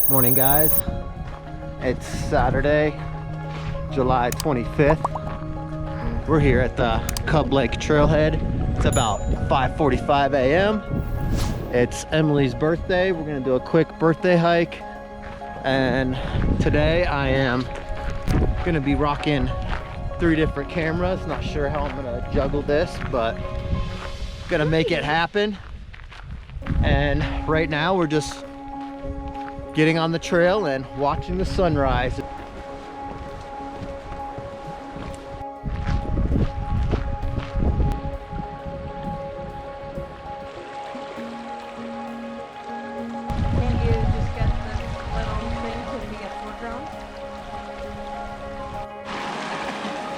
Morning, guys. It's Saturday, July 25th. We're here at the Cub Lake trailhead. It's about 5:45 a.m. It's Emily's birthday. We're gonna do a quick birthday hike. And today I am gonna be rocking 3 different cameras. Not sure how I'm gonna juggle this, but gonna make it happen. And right now we're just getting on the trail and watching the sunrise.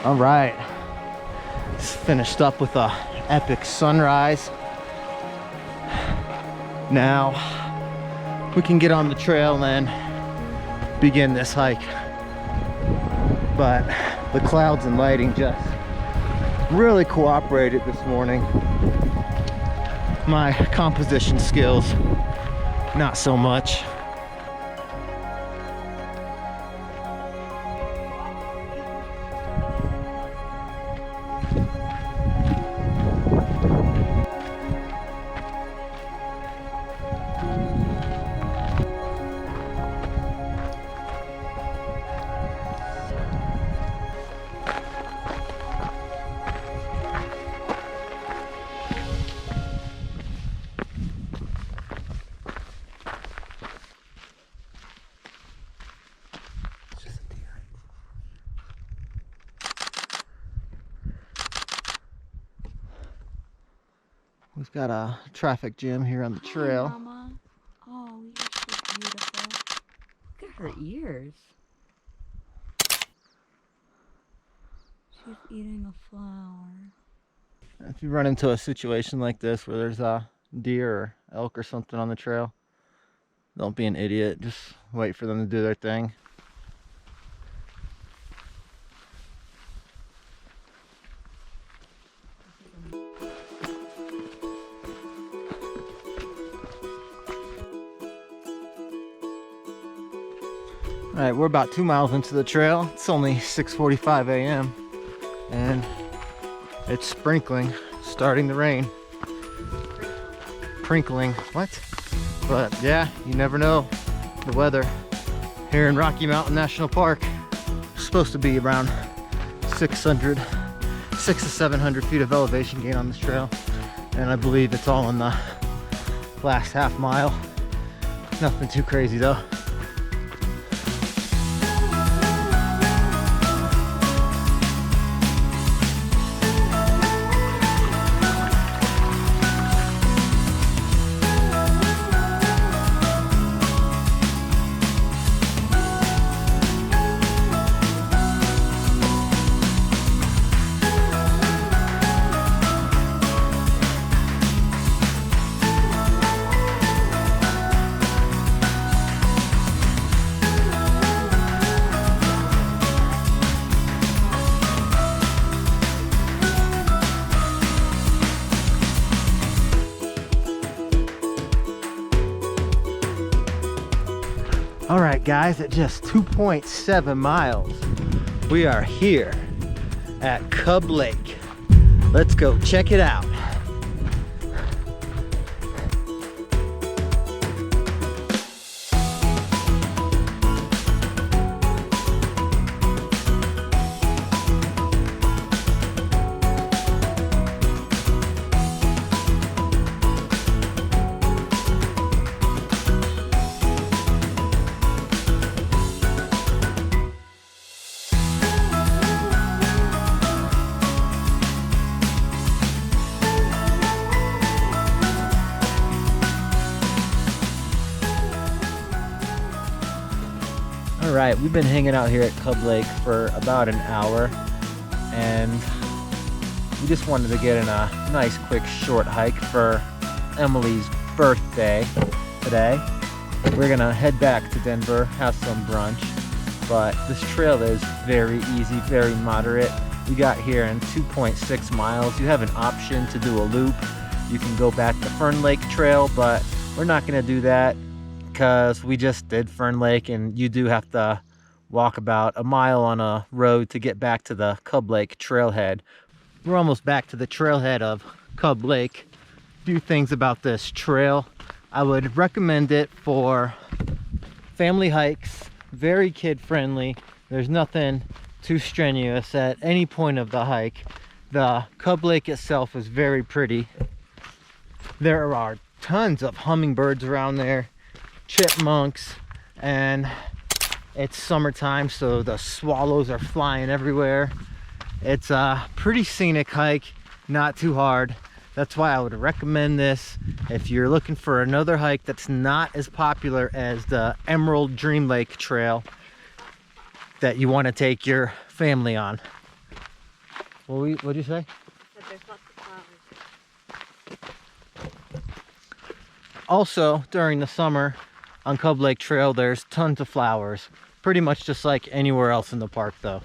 All right, just finished up with a epic sunrise. Now we can get on the trail and begin this hike. But the clouds and lighting just really cooperated this morning. My composition skills, not so much. We've got a traffic jam here on the trail. Hi, Mama. Oh, you're so beautiful. Look at her ears. She's eating a flower. If you run into a situation like this where there's a deer or elk or something on the trail, don't be an idiot. Just wait for them to do their thing. All right, we're about 2 miles into the trail. It's only 6:45 a.m. and it's sprinkling, starting to rain. Prinkling, what? But yeah, you never know. The weather here in Rocky Mountain National Park is supposed to be around 600 to 700 feet of elevation gain on this trail. And I believe it's all in the last half mile. Nothing too crazy though. All right, guys, at just 2.7 miles, we are here at Cub Lake. Let's go check it out. Alright, we've been hanging out here at Cub Lake for about an hour, and we just wanted to get in a nice quick short hike for Emily's birthday today. We're gonna head back to Denver, have some brunch, but this trail is very easy, very moderate. We got here in 2.6 miles. You have an option to do a loop. You can go back the Fern Lake Trail, but we're not gonna do that because we just did Fern Lake, and you do have to walk about a mile on a road to get back to the Cub Lake trailhead. We're almost back to the trailhead of Cub Lake. A few things about this trail. I would recommend it for family hikes, very kid friendly. There's nothing too strenuous at any point of the hike. The Cub Lake itself is very pretty. There are tons of hummingbirds around there, chipmunks, and it's summertime, so the swallows are flying everywhere. It's a pretty scenic hike, not too hard. That's why I would recommend this if you're looking for another hike that's not as popular as the Emerald Dream Lake Trail that you want to take your family on. What'd you say? There's lots of flowers. Also, during the summer on Cub Lake Trail, there's tons of flowers. Pretty much just like anywhere else in the park, though.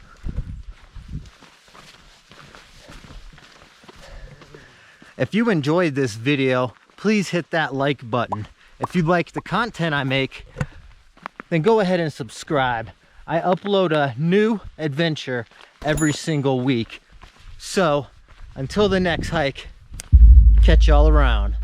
If you enjoyed this video, please hit that like button. If you like the content I make, then go ahead and subscribe. I upload a new adventure every single week. So, until the next hike, catch y'all around.